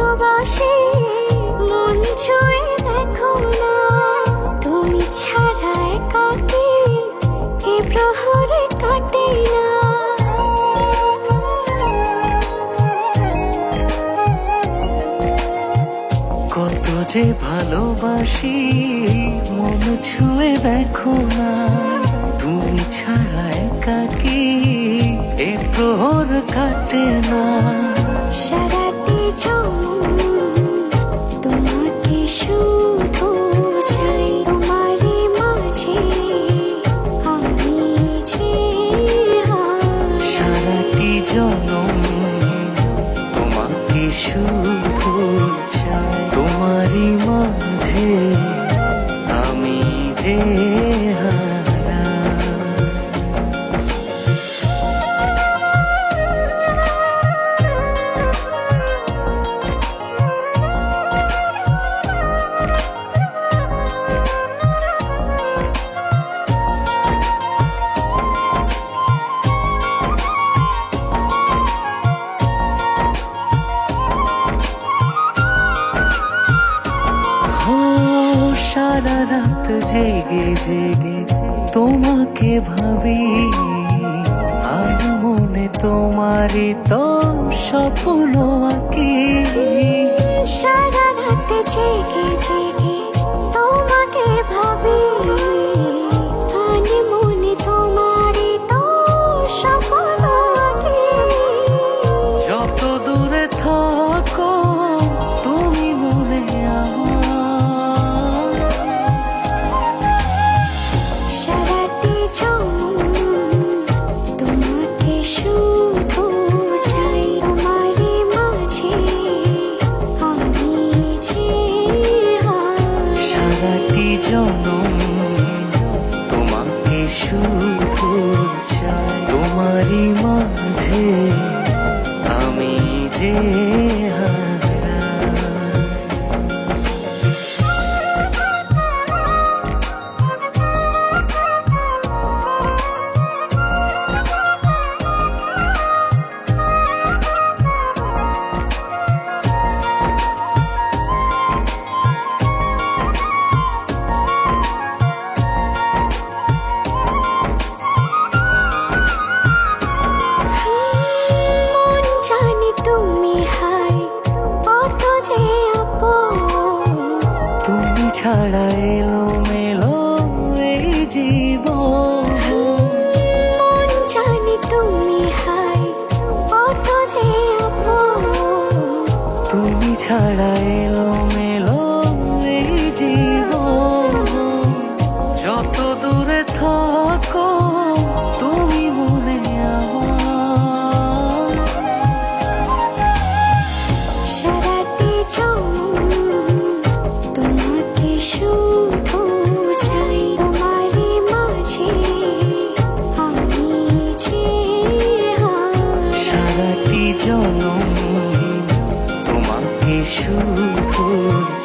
ভালোবাসি মন ছুঁয়ে দেখো না, তুমি ছাড়া একাকী এ প্রহরে কাটে না। কত যে ভালোবাসি মন ছুঁয়ে দেখো না, তুমি ছাড়া একাকী এ প্রহর কাটে না। সারাটি জনম তোমাকে শুধু চাই, তোমারই মাঝে আমি যে সারাটি জনম তোমাকে শুধু চাই, তোমারই মাঝে আমি যে হারা। সারা রাত জেগে জেগে তোমাকে ভাবি, আর মনে তোমারই তো স্বপ্ন আঁকি। সারা রাত জেগে জেগে তোমাকে ভাবি, আর মনে তোমারই তো স্বপ্ন আঁকি। যত দূরে থাকো তুমি মনে আমার, সারাটি জনম তোমাকে শুধু চাই, তোমারই মাঝে আমি যে সারাটি জনম তোমাকে শুধু চাই, তোমারই মাঝে আমি যে হারা। মন জানি তুমি হাই কত যে আপন, তুমি ছাড়া এলো মেলো এই জীবন। মন জানি তুমি হাই কত যে আপন, তুমি ছাড়া এলো মেলো এই জীবন। যত দূরে থাকো তুমি মনে আমার, সারাটি জনম তোমাকে শুধু চাই, তোমারই মাঝে আমি যে সারাটি জনম তোমাকে শুধু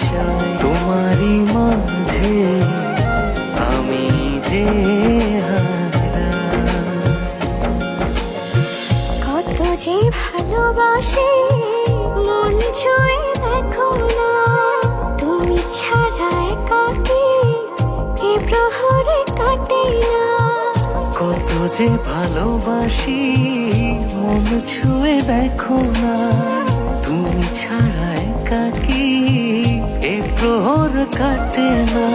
চাই, তোমারই মাঝে আমি যে হারা। কত যে ভালোবাসি মন ছুঁয়ে দেখো না, তুমি ছাড়া একাকী এ প্রহরে কাটে না। কত যে ভালোবাসি মন ছুঁয়ে দেখো না, তুমি ছাড়া একাকী এ প্রহর কাটে না।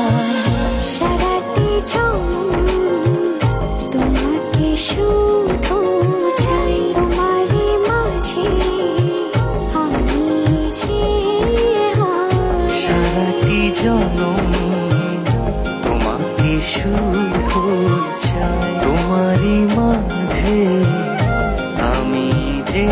সারাটি জনম তোমাকে শুধু চাই, তোমারই মাঝে আমি যে সারাটি জনম তোমাকে শুধু চাই, তোমারই মাঝে আমি যে